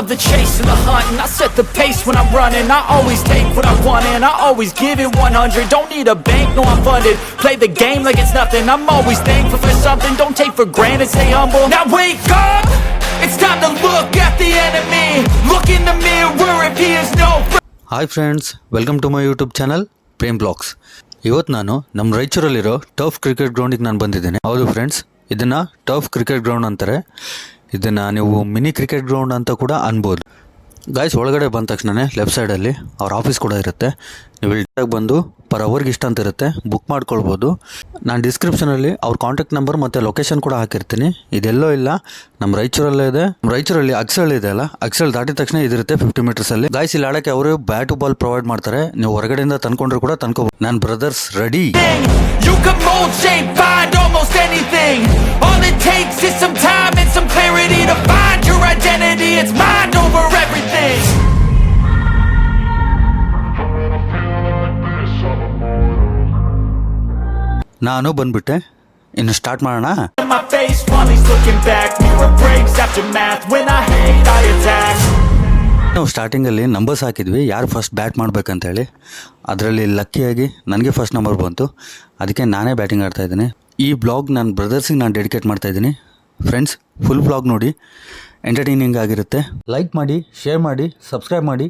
love the chase and the hunt, and I set the pace when I'm running. I always take what I want and I always give it 100. Don't need a bank, no I'm funded. Play the game like it's nothing. I'm always thankful for something. Don't take for granted, stay humble. Now wake up, it's time to look at the enemy. Look in the mirror if he is no friend. Hi friends, welcome to my YouTube channel Prem blogs. ಇವತ್ತು ನಾನು ನಮ್ಮ ರಾಯಚೂರಲ್ಲಿರೋ turf cricket ಗ್ರೌಂಡಿಗೆ ನಾನು ಬಂದಿದ್ದೇನೆ. ಹೌದು friends, ಇದನ್ನು turf cricket ground ಅಂತಾರೆ. ಇದನ್ನು ನೀವು ಮಿನಿ ಕ್ರಿಕೆಟ್ ಗ್ರೌಂಡ್ ಅಂತ ಕೂಡ ಅನ್ಬೋದು. ಗಾಯ್ಸ್, ಒಳಗಡೆ ಬಂದ ತಕ್ಷಣವೇ ಲೆಫ್ಟ್ ಸೈಡಲ್ಲಿ ಅವ್ರ ಆಫೀಸ್ ಕೂಡ ಇರುತ್ತೆ. ನೀವು ಇಲ್ಲಿ ಬಂದು ಪರ್ ಅವರ್ಗೆ ಇಷ್ಟ ಅಂತ ಇರುತ್ತೆ, ಬುಕ್ ಮಾಡ್ಕೊಳ್ಬೋದು. ನಾನು ಡಿಸ್ಕ್ರಿಪ್ಷನಲ್ಲಿ ಅವ್ರ ಕಾಂಟ್ಯಾಕ್ಟ್ ನಂಬರ್ ಮತ್ತು ಲೊಕೇಶನ್ ಕೂಡ ಹಾಕಿರ್ತೀನಿ. ಇದೆಲ್ಲೋ ಇಲ್ಲ, ನಮ್ಮ ರಾಯಚೂರಲ್ಲೇ ಇದೆ. ರಾಯಚೂರಲ್ಲಿ ಅಕ್ಸಲ್ ಇದೆ ಅಲ್ಲ, ಅಕ್ಸಲ್ ದಾಟಿದ ತಕ್ಷಣ ಇದಿರುತ್ತೆ 50 ಮೀಟರ್ಸಲ್ಲಿ. ಗಾಯ್ಸ್, ಇಲ್ಲಿ ಆಡೋಕ್ಕೆ ಅವರು ಬ್ಯಾಟು ಬಾಲ್ ಪ್ರೊವೈಡ್ ಮಾಡ್ತಾರೆ. ನೀವು ಹೊರಗಡೆಯಿಂದ ತಂದ್ಕೊಂಡ್ರು ಕೂಡ ತಂದ್ಕೋಬೋದು. ನನ್ನ brothers ready. You can mold, shape, find almost anything. All it takes is some time and some clarity to find your identity. It's mind over everything. ನಾನು ಬಂದ್ಬಿಟ್ಟೆ. ಇನ್ನು ಸ್ಟಾರ್ಟ್ ಮಾಡೋಣ. My face while he's looking back. Mirror breaks after math. When I hate, I attack. ನಾವು ಸ್ಟಾರ್ಟಿಂಗಲ್ಲಿ numbers ಹಾಕಿದ್ವಿ, ಯಾರು first bat ಮಾಡಬೇಕಂತೇಳಿ. ಅದರಲ್ಲಿ ಲಕ್ಕಿಯಾಗಿ ನನಗೆ ಫಸ್ಟ್ ನಂಬರ್ ಬಂತು. ಅದಕ್ಕೆ ನಾನೇ ಬ್ಯಾಟಿಂಗ್ ಆಡ್ತಾಯಿದ್ದೀನಿ. ಈ ಬ್ಲಾಗ್ ನನ್ನ ಬ್ರದರ್ಸಿಗೆ ನಾನು ಡೆಡಿಕೇಟ್ ಮಾಡ್ತಾಯಿದ್ದೀನಿ. ಫ್ರೆಂಡ್ಸ್, ಫುಲ್ ಬ್ಲಾಗ್ ನೋಡಿ, ಎಂಟರ್ಟೈನಿಂಗ್ ಆಗಿರುತ್ತೆ. ಲೈಕ್ ಮಾಡಿ, ಶೇರ್ ಮಾಡಿ, ಸಬ್ಸ್ಕ್ರೈಬ್ ಮಾಡಿ.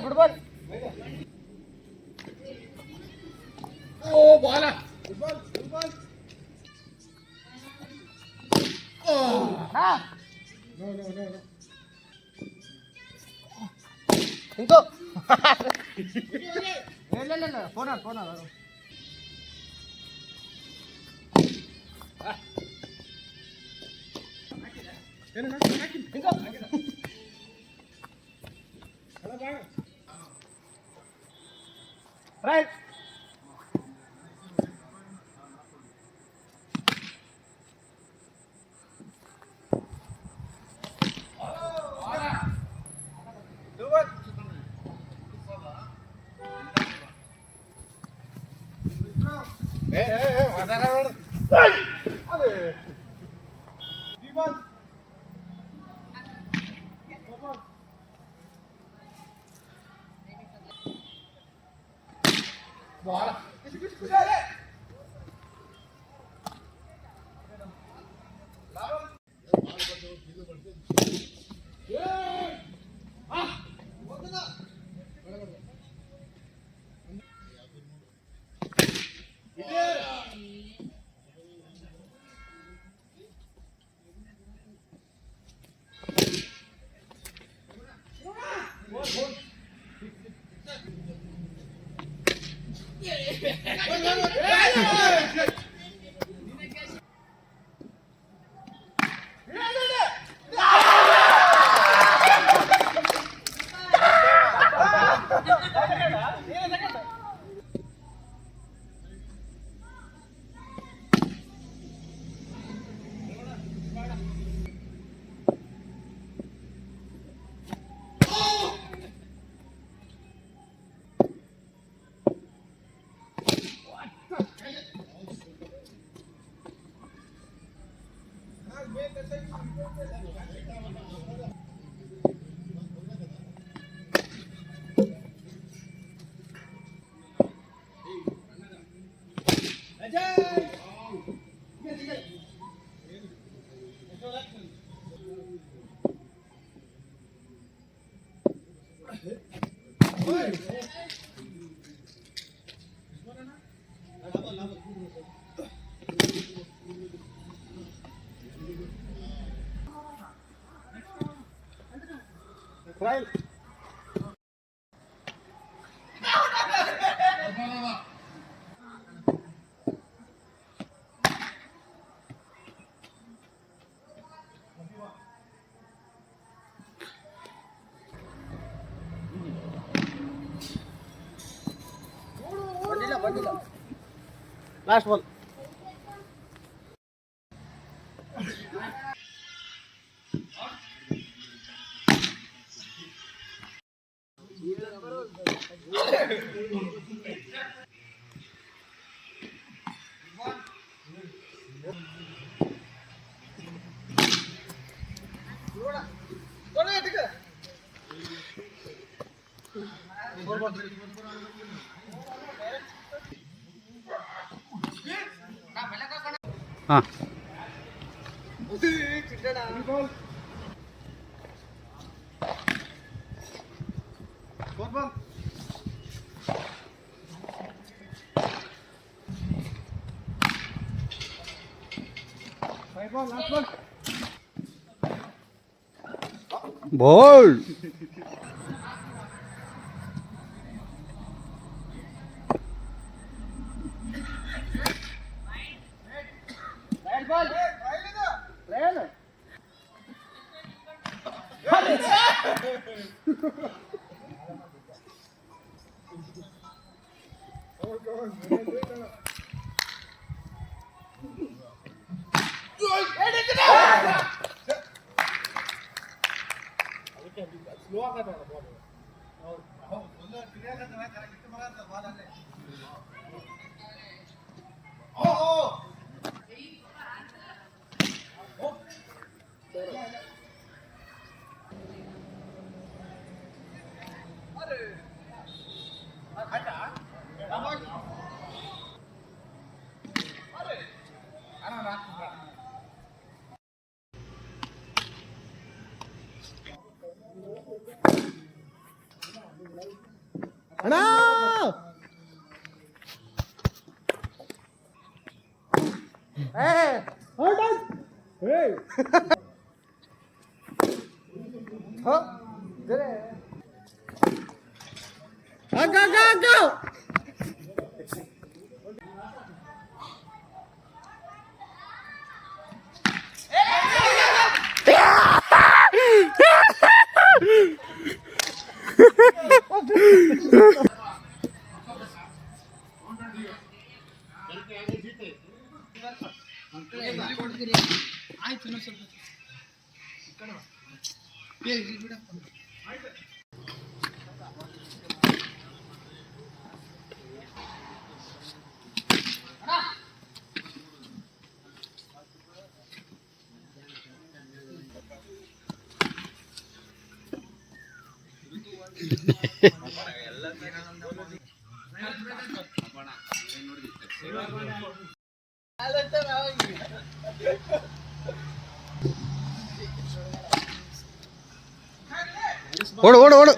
Football. Oh, ball. Football. Oh. Ah. No. Inko. No. Phone on. Inko. Right. Right. ಬಂದಿಲ್ಲ ಲಾಸ್ಟ್ ಬಾಲ್ ಹಾಂ ಬಾಲ್ ಅಣ್ಣ hold on. Hey. Huh? Go. ಓಡು ಓಡು ಓಡು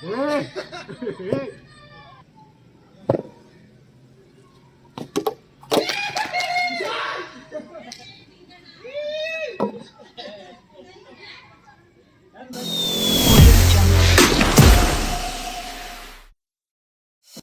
ಏ